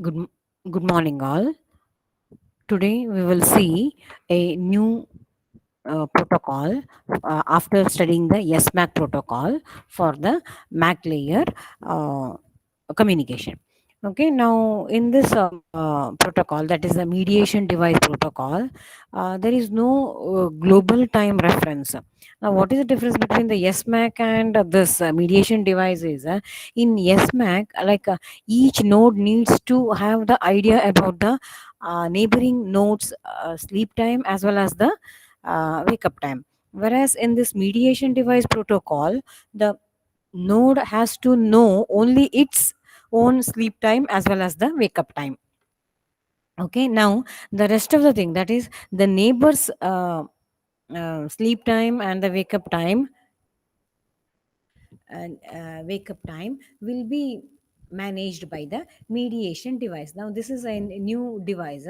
Good, good morning, all. Today we will see a new protocol after studying the SMAC protocol for the MAC layer uh, communication. Okay, now in this protocol, that is the mediation device protocol, there is no global time reference. Now, what is the difference between the SMAC and this mediation device? Is in SMAC, each node needs to have the idea about the neighboring nodes' sleep time as well as the wake up time. Whereas in this mediation device protocol, the node has to know only its own sleep time as well as the wake up time. Okay, now the rest of the thing, that is the neighbor's sleep time and the wake up time will be managed by the mediation device. Now this is a new device,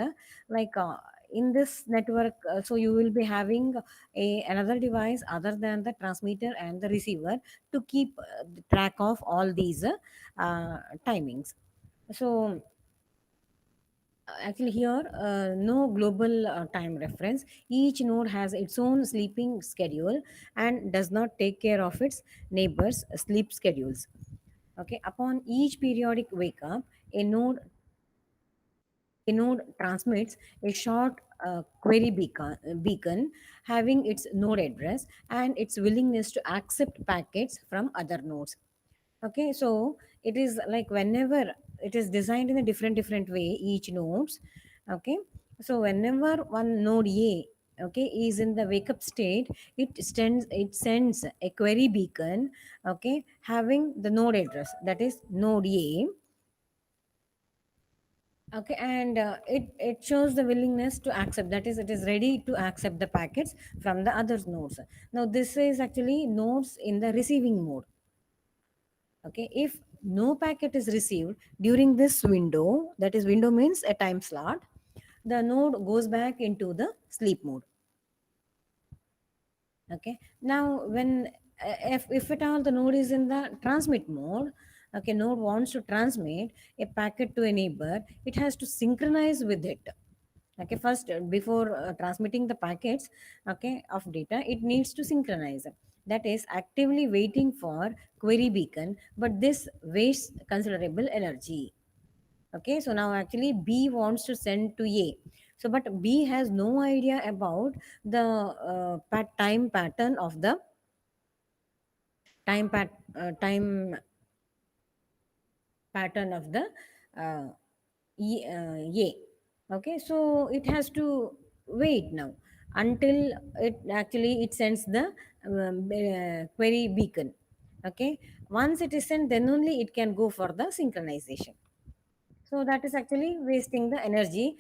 in this network, so you will be having another device other than the transmitter and the receiver to keep the track of all these timings. So actually here, no global time reference. Each node has its own sleeping schedule and does not take care of its neighbors sleep schedules. Okay, upon each periodic wake up, a node transmits a short query beacon having its node address and its willingness to accept packets from other nodes. Okay, so it is like whenever it is designed in a different way, each nodes. Okay, so whenever one node A, okay, is in the wake up state, it sends a query beacon, okay, having the node address, that is node A. Okay, and it shows the willingness to accept, that is it is ready to accept the packets from the other nodes. Now this is actually nodes in the receiving mode. Okay, if no packet is received during this window, that is window means a time slot, the node goes back into the sleep mode. Okay, now when if at all the node is in the transmit mode, okay, node wants to transmit a packet to a neighbor, it has to synchronize with it. Okay, first, before transmitting the packets, okay, of data, it needs to synchronize, that is actively waiting for query beacon, but this wastes considerable energy. Okay, so now actually B wants to send to A, so but B has no idea about the time pattern of the time pattern of the uh, A. Okay, so it has to wait now until it sends the query beacon. Okay, once it is sent, then only it can go for the synchronization. So that is actually wasting the energy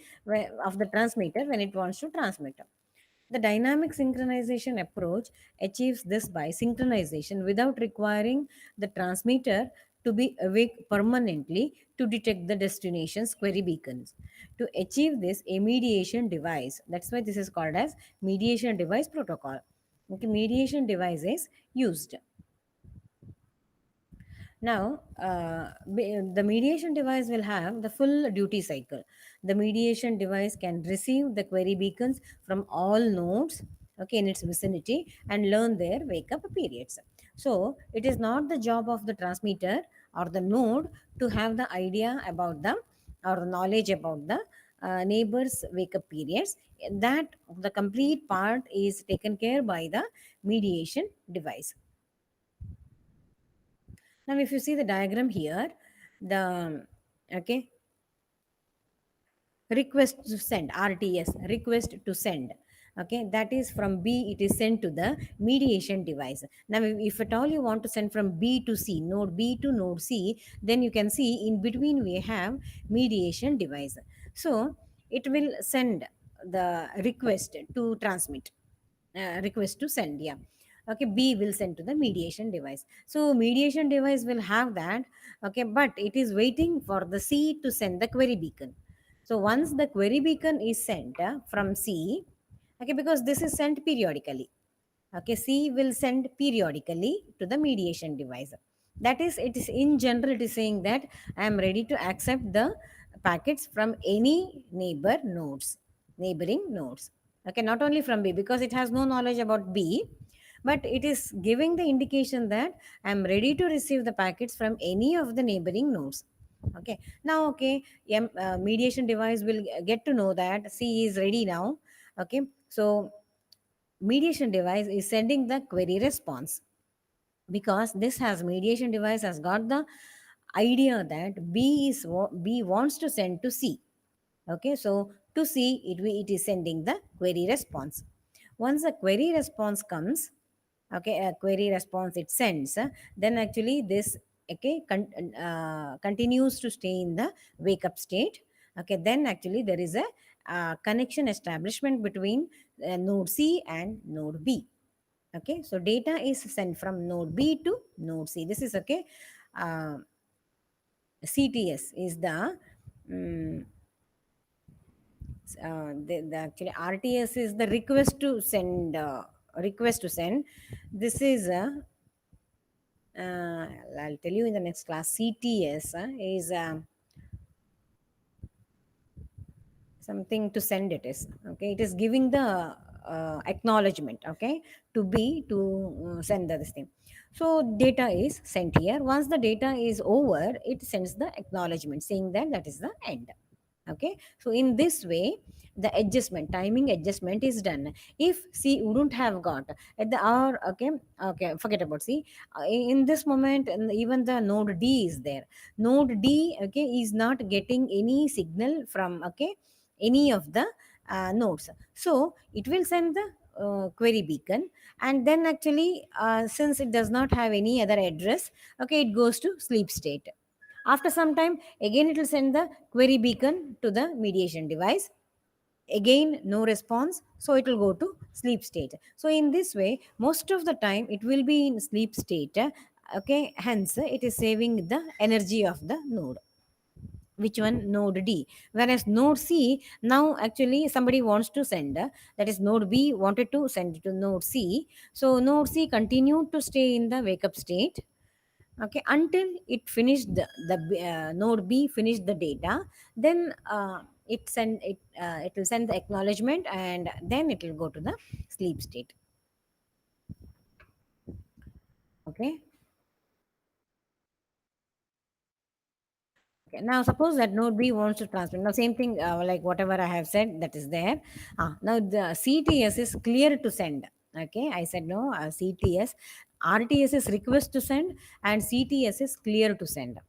of the transmitter when it wants to transmit. The dynamic synchronization approach achieves this by synchronization without requiring the transmitter to be awake permanently to detect the destination's query beacons. To achieve this, a mediation device, that's why this is called as mediation device protocol. Okay, mediation device is used. Now, the mediation device will have the full duty cycle. The mediation device can receive the query beacons from all nodes, okay, in its vicinity and learn their wake up periods. So, it is not the job of the transmitter or the node to have the idea about the or the knowledge about the neighbors' wake up periods. That the complete part is taken care by the mediation device. Now, if you see the diagram here, the okay request to send, RTS, request to send, okay, that is from B, it is sent to the mediation device. Now if at all you want to send from B to C, node B to node C, then you can see in between we have mediation device. So it will send the request to transmit, request to send, yeah. Okay, B will send to the mediation device, so mediation device will have that. Okay, but it is waiting for the C to send the query beacon. So once the query beacon is sent from C, okay, because this is sent periodically. Okay, C will send periodically to the mediation device. That is, it is in general, it is saying that I am ready to accept the packets from any neighboring nodes. Okay, not only from B, because it has no knowledge about B, but it is giving the indication that I am ready to receive the packets from any of the neighboring nodes. Okay, now, okay, mediation device will get to know that C is ready now. Okay, so mediation device is sending the query response, because this has mediation device has got the idea that B wants to send to C. Okay, so to C, it is sending the query response. Once the query response comes, okay, a query response it sends, then actually this, okay, continues to stay in the wake up state. Okay, then actually there is a connection establishment between node C and node B. Okay, so data is sent from node B to node C. This is okay. uh, CTS is the the actually RTS is the request to send. This is a I'll tell you in the next class. CTS is something to send. It is okay. It is giving the acknowledgement, okay, to be to send this thing. So data is sent here. Once the data is over, it sends the acknowledgement saying that that is the end. Okay, so in this way the timing adjustment is done. If C wouldn't have got at the hour, okay, okay, forget about C. In this moment, and even the node D is there. Node D, okay, is not getting any signal from, okay, any of the nodes. So it will send the query beacon, and then actually since it does not have any other address, okay, it goes to sleep state. After some time, again it will send the query beacon to the mediation device. Again, no response, so it will go to sleep state. So in this way, most of the time it will be in sleep state. Okay, hence it is saving the energy of the node. Which one? Node D. Whereas node C, now actually somebody wants to send, that is node B wanted to send to node C. So node C continued to stay in the wake up state, okay, until it finished the node B finished the data. Then it will send the acknowledgement, and then it will go to the sleep state. Okay. Okay, now suppose that node B wants to transmit. Now same thing, like whatever I have said, that is there. Now the CTS is clear to send. Okay, I said no. CTS, RTS is request to send, and CTS is clear to send.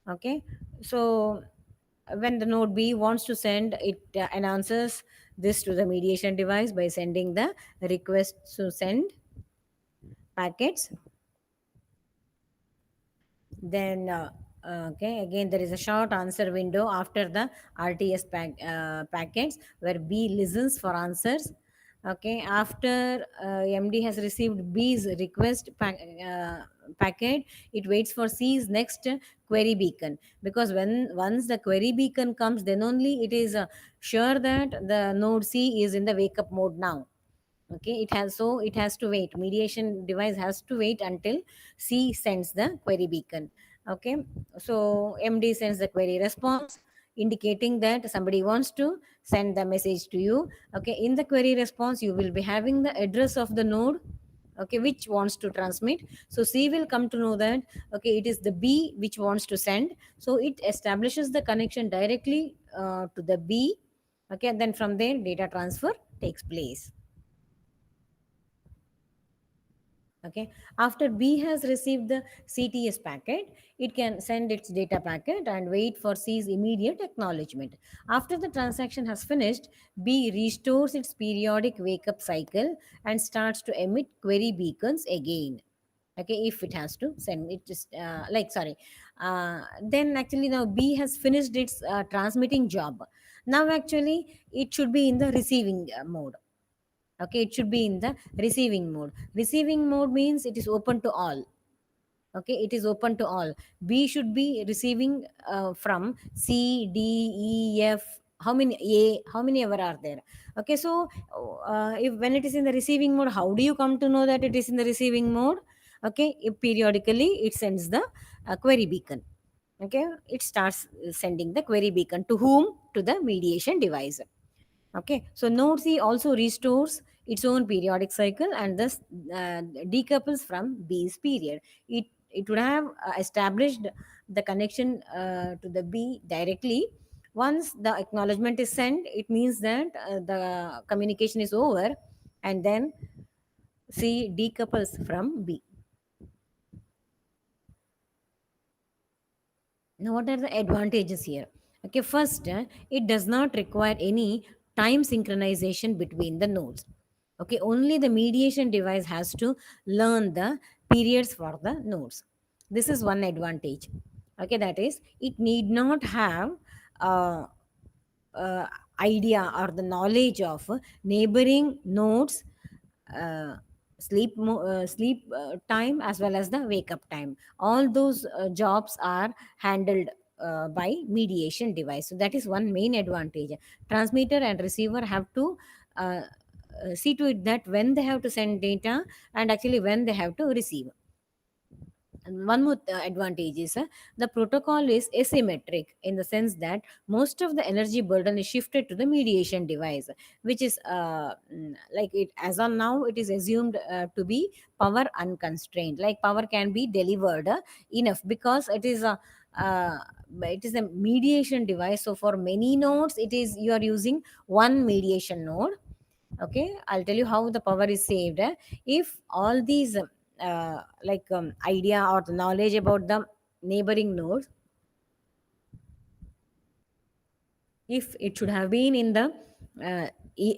Okay, so when the node B wants to send, it announces this to the mediation device by sending the request to send packets. Then okay, again there is a short answer window after the RTS packets, where B listens for answers. Okay, after MD has received B's packet, it waits for C's next query beacon, because when once the query beacon comes, then only it is sure that the node C is in the wake up mode now. Okay, it has to wait. Mediation device has to wait until C sends the query beacon. Okay, so MD sends the query response indicating that somebody wants to send the message to you. Okay, in the query response you will be having the address of the node, okay, which wants to transmit. So C will come to know that, okay, it is the B which wants to send. So it establishes the connection directly to the B. Okay, and then from there data transfer takes place. Okay, after B has received the CTS packet, it can send its data packet and wait for C's immediate acknowledgement. After the transaction has finished, B restores its periodic wake up cycle and starts to emit query beacons again. Okay, if it has to send it, just like sorry, then actually now B has finished its transmitting job. Now actually it should be in the receiving mode. Okay, it should be in the receiving mode. Receiving mode means it is open to all. Okay, it is open to all. B should be receiving from C, D, E, F, how many A, how many ever are there. Okay, so if when it is in the receiving mode, how do you come to know that it is in the receiving mode? Okay, if periodically it sends the query beacon. Okay, it starts sending the query beacon to whom? To the mediation device. Okay, so node C also restores its own periodic cycle and thus decouples from B's period. It would have established the connection to the B directly. Once the acknowledgement is sent, it means that the communication is over, and then C decouples from B. Now, what are the advantages here? Okay, first, it does not require any time synchronization between the nodes. Okay, only the mediation device has to learn the periods for the nodes. This is one advantage. Okay, that is, it need not have uh, uh, idea or the knowledge of neighboring nodes, uh, sleep time as well as the wake up time. All those jobs are handled by mediation device. So that is one main advantage. Transmitter and receiver have to see to it that when they have to send data and actually when they have to receive. And one more advantage is the protocol is asymmetric in the sense that most of the energy burden is shifted to the mediation device, which is like it as on now it is assumed to be power unconstrained. Like power can be delivered enough because uh, it is a mediation device. So for many nodes, it is you are using one mediation node. Okay, I'll tell you how the power is saved. If all these idea or the knowledge about the neighboring nodes, if it should have been in the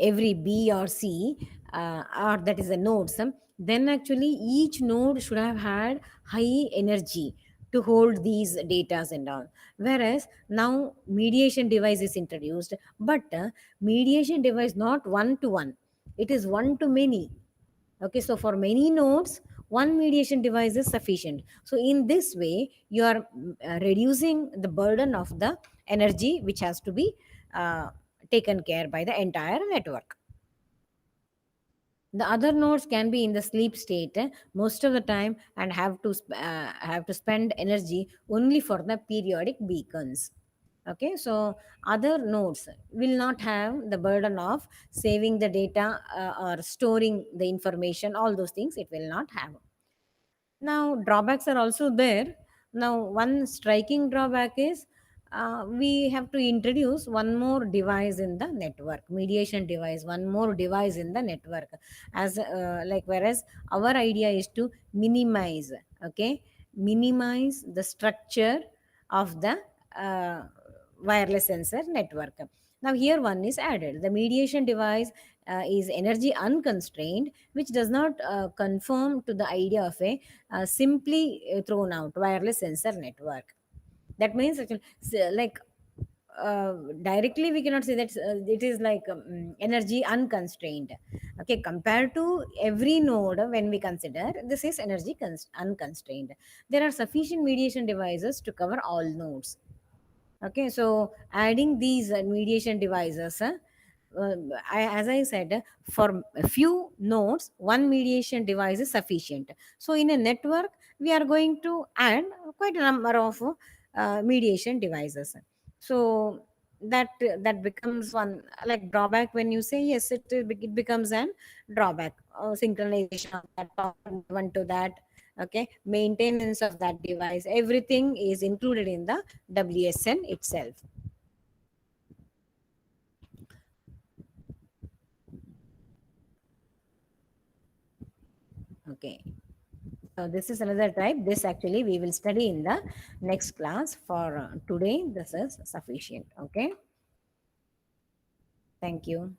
every B or C, or that is a nodes, then actually each node should have had high energy to hold these datas and all. Whereas now mediation device is introduced, but mediation device not one to one, it is one to many. Okay, so for many nodes, one mediation device is sufficient. So in this way, you are reducing the burden of the energy which has to be uh, taken care by the entire network. The other nodes can be in the sleep state most of the time and have to spend energy only for the periodic beacons. Okay, so other nodes will not have the burden of saving the data or storing the information. All those things it will not have. Now, drawbacks are also there. Now, one striking drawback is we have to introduce one more device in the network, mediation device, one more device in the network. As like, whereas our idea is to minimize, okay, minimize the structure of the uh, wireless sensor network. Now, here one is added. The mediation device is energy unconstrained, which does not conform to the idea of a simply thrown out wireless sensor network. That means actually, like uh, directly we cannot say that it is like energy unconstrained. Okay, compared to every node, when we consider this is energy unconstrained, there are sufficient mediation devices to cover all nodes. Okay, so adding these mediation devices, uh, as I said, for a few nodes, one mediation device is sufficient. So in a network, we are going to add quite a number of mediation devices. So that becomes one like drawback. When you say yes, it becomes an drawback. Synchronization of that power one to that. Okay, maintenance of that device, everything is included in the WSN itself. Okay, so this is another type. This actually we will study in the next class. For today, this is sufficient. Okay, thank you.